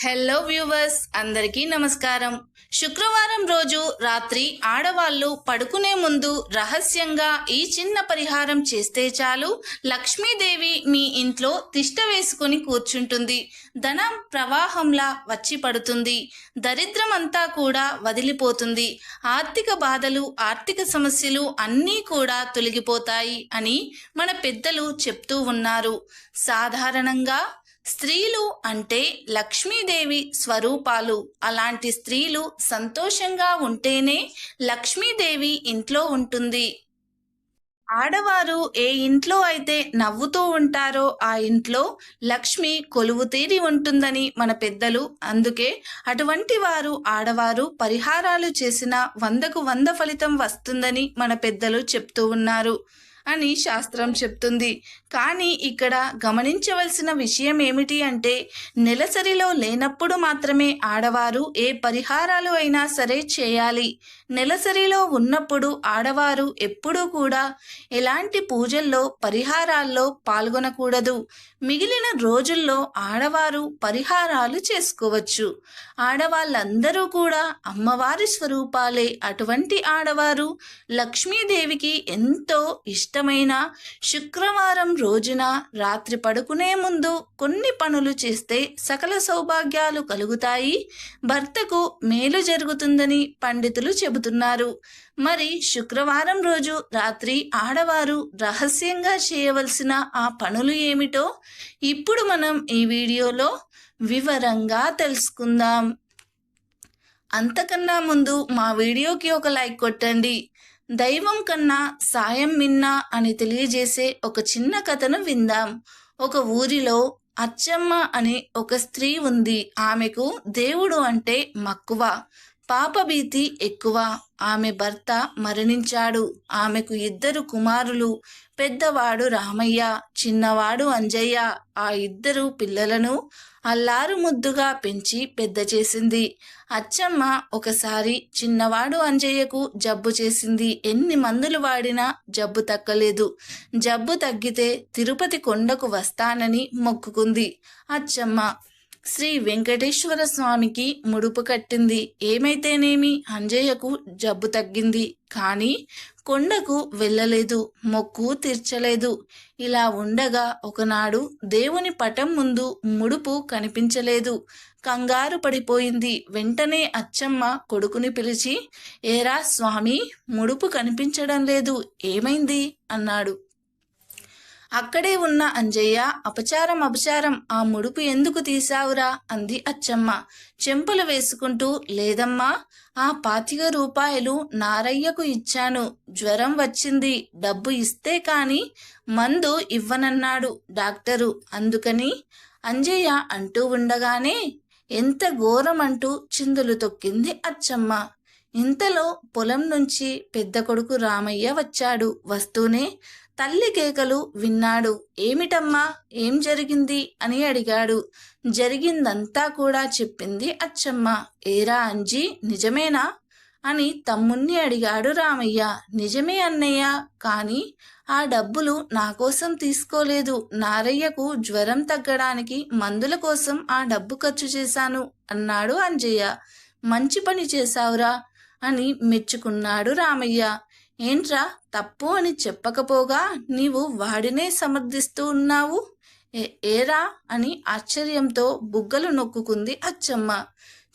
Hello viewers, అందరికీ నమస్కారం. శుక్రవారం రోజు రాత్రి ఆడవాళ్ళు పడుకునే ముందు రహస్యంగా ఈ చిన్న పరిహారం చేస్తే చాలు, లక్ష్మీదేవి మీ ఇంట్లో తిష్ట వేసుకుని కూర్చుంటుంది. ధనం ప్రవాహంలా వచ్చి పడుతుంది. దరిద్రం అంతా కూడా వదిలిపోతుంది. ఆర్థిక బాధలు, ఆర్థిక సమస్యలు అన్నీ కూడా తొలగిపోతాయి అని మన పెద్దలు చెప్తూ ఉన్నారు. సాధారణంగా స్త్రీలు అంటే లక్ష్మీదేవి స్వరూపాలు. అలాంటి స్త్రీలు సంతోషంగా ఉంటేనే లక్ష్మీదేవి ఇంట్లో ఉంటుంది. ఆడవారు ఏ ఇంట్లో అయితే నవ్వుతూ ఉంటారో ఆ ఇంట్లో లక్ష్మి కొలువు తీరి ఉంటుందని మన పెద్దలు. అందుకే అటువంటి వారు ఆడవారు పరిహారాలు చేసిన 100కు 100 ఫలితం వస్తుందని మన పెద్దలు చెప్తూ ఉన్నారు అని శాస్త్రం చెప్తుంది. కానీ ఇక్కడ గమనించవలసిన విషయం ఏమిటి అంటే, నెలసరిలో లేనప్పుడు మాత్రమే ఆడవారు ఏ పరిహారాలు అయినా సరే చేయాలి. నెలసరిలో ఉన్నప్పుడు ఆడవారు ఎప్పుడూ కూడా ఎలాంటి పూజల్లో పరిహారాల్లో పాల్గొనకూడదు. మిగిలిన రోజుల్లో ఆడవారు పరిహారాలు చేసుకోవచ్చు. ఆడవాళ్ళందరూ కూడా అమ్మవారి స్వరూపాలే. అటువంటి ఆడవారు లక్ష్మీదేవికి ఎంతో ఇష్టమైన శుక్రవారం రోజున రాత్రి పడుకునే ముందు కొన్ని పనులు చేస్తే సకల సౌభాగ్యాలు కలుగుతాయి, భర్తకు మేలు జరుగుతుందని పండితులు చెబుతున్నారు. మరి శుక్రవారం రోజు రాత్రి ఆడవారు రహస్యంగా చేయవలసిన ఆ పనులు ఏమిటో ఇప్పుడు మనం ఈ వీడియోలో వివరంగా తెలుసుకుందాం. అంతకన్నా ముందు మా వీడియోకి ఒక లైక్ కొట్టండి. దైవం కన్నా సాయం మిన్నా అని తెలియజేసే ఒక చిన్న కథను విందాం. ఒక ఊరిలో అచ్చమ్మ అనే ఒక స్త్రీ ఉంది. ఆమెకు దేవుడు అంటే మక్కువ, పాపభీతి ఎక్కువ. ఆమె భర్త మరణించాడు. ఆమెకు 2 కుమారులు. పెద్దవాడు రామయ్య, చిన్నవాడు అంజయ్య. ఆ 2 పిల్లలను అల్లారు ముద్దుగా పెంచి పెద్ద చేసింది. అచ్చమ్మ ఒకసారి చిన్నవాడు అంజయ్యకు జబ్బు చేసింది. ఎన్ని మందులు వాడినా జబ్బు తగ్గలేదు. జబ్బు తగ్గితే తిరుపతి కొండకు వస్తానని మొక్కుకుంది. అచ్చమ్మ శ్రీ వెంకటేశ్వర స్వామికి ముడుపు కట్టింది. ఏమైతేనేమి అంజయ్యకు జబ్బు తగ్గింది, కానీ కొండకు వెళ్ళలేదు, మొక్కు తీర్చలేదు. ఇలా ఉండగా ఒకనాడు దేవుని పటం ముందు ముడుపు కనిపించలేదు. కంగారు పడిపోయింది. వెంటనే అచ్చమ్మ కొడుకుని పిలిచి, ఏరా స్వామి, ముడుపు కనిపించడం లేదు, ఏమైంది అన్నాడు. అక్కడే ఉన్న అంజయ్య, అపచారం, ఆ ముడుపు ఎందుకు తీసావురా అంది అచ్చమ్మ చెంపలు వేసుకుంటూ. లేదమ్మా, ఆ 25 రూపాయలు నారయ్యకు ఇచ్చాను. జ్వరం వచ్చింది, డబ్బు ఇస్తే కాని మందు ఇవ్వనన్నాడు డాక్టరు, అందుకని అంజయ్య అంటూ ఉండగానే ఎంత ఘోరమంటూ చిందులు తొక్కింది అచ్చమ్మ. ఇంతలో పొలం నుంచి పెద్ద కొడుకు రామయ్య వచ్చాడు. వస్తూనే తల్లి కేకలు విన్నాడు. ఏమిటమ్మా, ఏం జరిగింది అని అడిగాడు. జరిగిందంతా కూడా చెప్పింది అచ్చమ్మ. ఏరా అంజీ, నిజమేనా అని తమ్ముణ్ణి అడిగాడు రామయ్య. నిజమే అన్నయ్య, కానీ ఆ డబ్బులు నా కోసం తీసుకోలేదు. నారయ్యకు జ్వరం తగ్గడానికి మందుల కోసం ఆ డబ్బు ఖర్చు చేశాను అన్నాడు అంజయ్య. మంచి పని చేశావురా అని మెచ్చుకున్నాడు రామయ్య. ఏంట్రా, తప్పు అని చెప్పకపోగా నీవు వాడినే సమర్థిస్తూ ఉన్నావు? ఏరా అని ఆశ్చర్యంతో బుగ్గలు నొక్కుకుంది అచ్చమ్మ.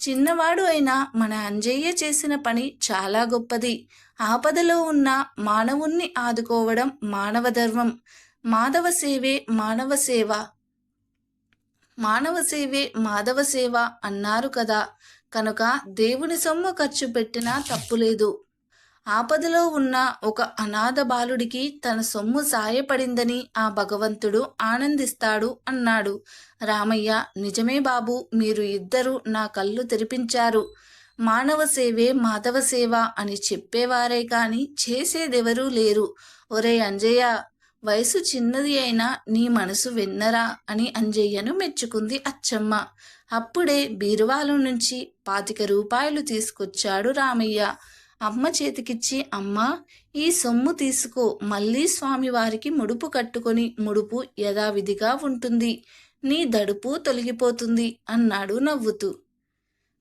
చిన్నవాడు అయినా మన అంజయ్య చేసిన పని చాలా గొప్పది. ఆపదలో ఉన్న మానవుణ్ణి ఆదుకోవడం మానవ ధర్మం. మాధవ సేవే మానవ సేవ, మానవ సేవే మాధవ సేవ అన్నారు కదా. కనుక దేవుని సొమ్ము ఖర్చు పెట్టినా తప్పులేదు. ఆపదలో ఉన్న ఒక అనాథ బాలుడికి తన సొమ్ము సాయపడిందని ఆ భగవంతుడు ఆనందిస్తాడు అన్నాడు రామయ్య. నిజమే బాబు, మీరు ఇద్దరు నా కళ్ళు తెరిపించారు. మానవ సేవే మాధవ సేవ అని చెప్పేవారే కాని చేసేదెవరూ లేరు. ఒరే అంజయ్య, వయసు చిన్నది అయినా నీ మనసు వెన్నరా అని అంజయ్యను మెచ్చుకుంది అచ్చమ్మ. అప్పుడే బీరువాలో నుంచి 25 రూపాయలు తీసుకొచ్చాడు రామయ్య. అమ్మ చేతికిచ్చి, అమ్మా, ఈ సొమ్ము తీసుకో, మళ్ళీ స్వామివారికి ముడుపు కట్టుకొని ముడుపు యథావిధిగా ఉంటుంది. నీ దడుపు తొలగిపోతుంది అన్నాడు నవ్వుతూ.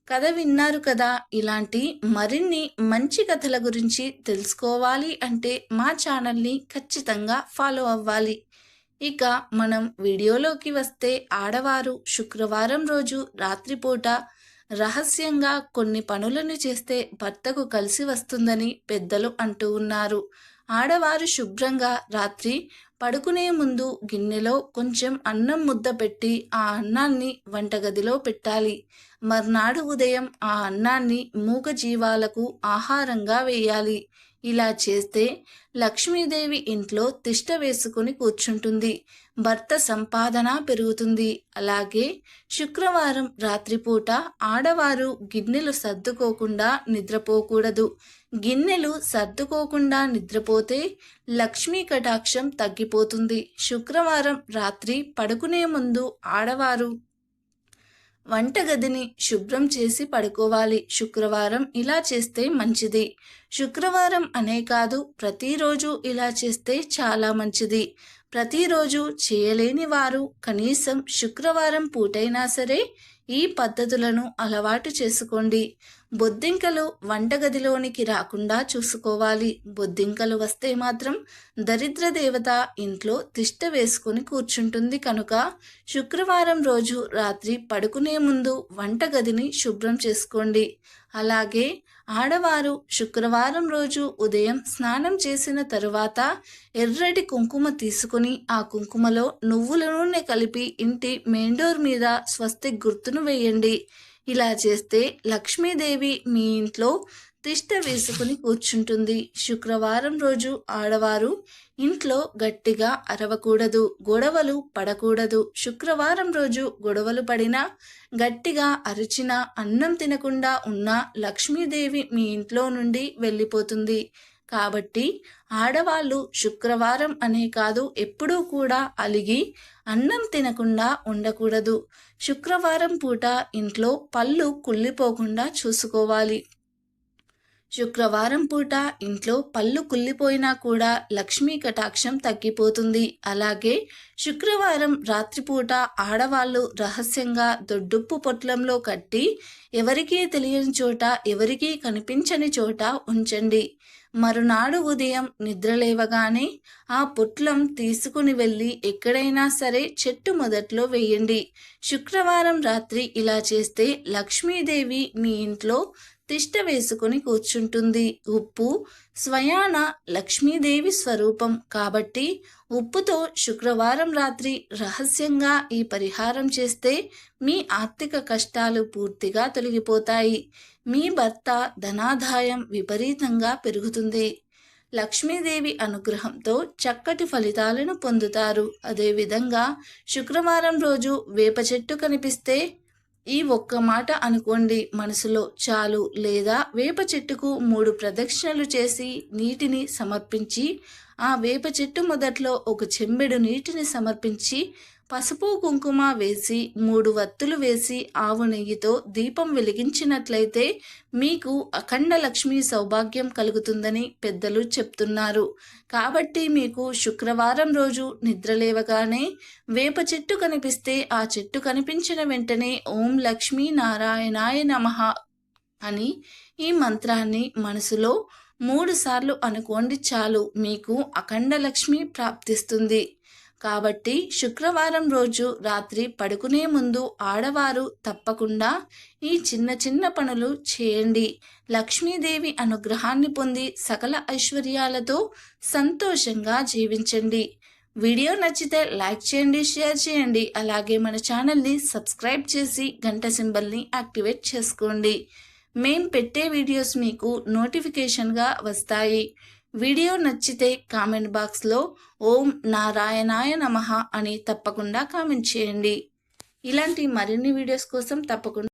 కథ విన్నారు కదా. ఇలాంటి మరిన్ని మంచి కథల గురించి తెలుసుకోవాలి అంటే మా ఛానల్ని ఖచ్చితంగా ఫాలో అవ్వాలి. ఇక మనం వీడియోలోకి వస్తే, ఆడవారు శుక్రవారం రోజు రాత్రిపూట రహస్యంగా కొన్ని పనులను చేస్తే భర్తకు కలిసి వస్తుందని పెద్దలు అంటూ ఉన్నారు. ఆడవారు శుభ్రంగా రాత్రి పడుకునే ముందు గిన్నెలో కొంచెం అన్నం ముద్ద పెట్టి ఆ అన్నాన్ని వంటగదిలో పెట్టాలి. మర్నాడు ఉదయం ఆ అన్నాన్ని మూగజీవాలకు ఆహారంగా వేయాలి. ఇలా చేస్తే లక్ష్మీదేవి ఇంట్లో తిష్ట వేసుకుని కూర్చుంటుంది. భర్త సంపాదన పెరుగుతుంది. అలాగే శుక్రవారం రాత్రిపూట ఆడవారు గిన్నెలు సర్దుకోకుండా నిద్రపోకూడదు. గిన్నెలు సర్దుకోకుండా నిద్రపోతే లక్ష్మీ కటాక్షం తగ్గిపోతుంది. శుక్రవారం రాత్రి పడుకునే ముందు ఆడవారు వంటగదిని శుభ్రం చేసి పడుకోవాలి. శుక్రవారం ఇలా చేస్తే మంచిది. శుక్రవారం అనే కాదు, ప్రతిరోజు ఇలా చేస్తే చాలా మంచిది. ప్రతిరోజు చేయలేని వారు కనీసం శుక్రవారం పూటైనా సరే ఈ పద్ధతులను అలవాటు చేసుకోండి. బొద్దింకలు వంటగదిలోనికి రాకుండా చూసుకోవాలి. బొద్దింకలు వస్తే మాత్రం దరిద్ర దేవత ఇంట్లో తిష్ట వేసుకుని కూర్చుంటుంది. కనుక శుక్రవారం రోజు రాత్రి పడుకునే ముందు వంటగదిని శుభ్రం చేసుకోండి. అలాగే ఆడవారు శుక్రవారం రోజు ఉదయం స్నానం చేసిన తరువాత ఎర్రటి కుంకుమ తీసుకుని ఆ కుంకుమలో నువ్వుల నూనె కలిపి ఇంటి మెయిన్ డోర్ మీద స్వస్తిక్ గుర్తును వేయండి. ఇలా చేస్తే లక్ష్మీదేవి మీ ఇంట్లో తిష్ట వేసుకుని కూర్చుంటుంది. శుక్రవారం రోజు ఆడవారు ఇంట్లో గట్టిగా అరవకూడదు, గొడవలు పడకూడదు. శుక్రవారం రోజు గొడవలు పడినా, గట్టిగా అరిచినా, అన్నం తినకుండా ఉన్న లక్ష్మీదేవి మీ ఇంట్లో నుండి వెళ్ళిపోతుంది. కాబట్టి ఆడవాళ్ళు శుక్రవారం అనే కాదు, ఎప్పుడూ కూడా అలిగి అన్నం తినకుండా ఉండకూడదు. శుక్రవారం పూట ఇంట్లో పళ్ళు కుళ్ళిపోకుండా చూసుకోవాలి. శుక్రవారం పూట ఇంట్లో పళ్ళు కుళ్ళిపోయినా కూడా లక్ష్మీ కటాక్షం తగ్గిపోతుంది. అలాగే శుక్రవారం రాత్రిపూట ఆడవాళ్ళు రహస్యంగా దొడ్డుప్పు పొట్లంలో కట్టి ఎవరికీ తెలియని చోట, ఎవరికీ కనిపించని చోట ఉంచండి. మరునాడు ఉదయం నిద్రలేవగానే ఆ పొట్లం తీసుకుని వెళ్ళి ఎక్కడైనా సరే చెట్టు మొదట్లో వేయండి. శుక్రవారం రాత్రి ఇలా చేస్తే లక్ష్మీదేవి మీ ఇంట్లో తిష్ట వేసుకుని కూర్చుంటుంది. ఉప్పు స్వయాన లక్ష్మీదేవి స్వరూపం కాబట్టి ఉప్పుతో శుక్రవారం రాత్రి రహస్యంగా ఈ పరిహారం చేస్తే మీ ఆర్థిక కష్టాలు పూర్తిగా తొలగిపోతాయి. మీ భర్త ధనాదాయం విపరీతంగా పెరుగుతుంది. లక్ష్మీదేవి అనుగ్రహంతో చక్కటి ఫలితాలను పొందుతారు. అదేవిధంగా శుక్రవారం రోజు వేప చెట్టు కనిపిస్తే ఈ ఒక్క మాట అనుకోండి మనసులో చాలు. లేదా వేప చెట్టుకు 3 ప్రదక్షిణలు చేసి నీటిని సమర్పించి ఆ వేప చెట్టు మొదట్లో ఒక చెంబెడు నీటిని సమర్పించి పసుపు కుంకుమ వేసి 3 వత్తులు వేసి ఆవు నెయ్యితో దీపం వెలిగించినట్లయితే మీకు అఖండ లక్ష్మీ సౌభాగ్యం కలుగుతుందని పెద్దలు చెప్తున్నారు. కాబట్టి మీకు శుక్రవారం రోజు నిద్రలేవగానే వేప చెట్టు కనిపిస్తే ఆ చెట్టు కనిపించిన వెంటనే ఓం లక్ష్మీ నారాయణాయ నమః అని ఈ మంత్రాన్ని మనసులో 3 సార్లు అనుకోండి చాలు. మీకు అఖండ లక్ష్మి ప్రాప్తిస్తుంది. కాబట్టి శుక్రవారం రోజు రాత్రి పడుకునే ముందు ఆడవారు తప్పకుండా ఈ చిన్న చిన్న పనులు చేయండి. లక్ష్మీదేవి అనుగ్రహాన్ని పొంది సకల ఐశ్వర్యాలతో సంతోషంగా జీవించండి. వీడియో నచ్చితే లైక్ చేయండి, షేర్ చేయండి. అలాగే మన ఛానల్ని సబ్స్క్రైబ్ చేసి గంట సింబల్ని యాక్టివేట్ చేసుకోండి. మేం పెట్టే వీడియోస్ మీకు నోటిఫికేషన్గా వస్తాయి. వీడియో నచ్చితే కామెంట్ బాక్స్లో ఓం నారాయణాయ నమః అని తప్పకుండా కామెంట్ చేయండి. ఇలాంటి మరిన్ని వీడియోస్ కోసం తప్పకుండా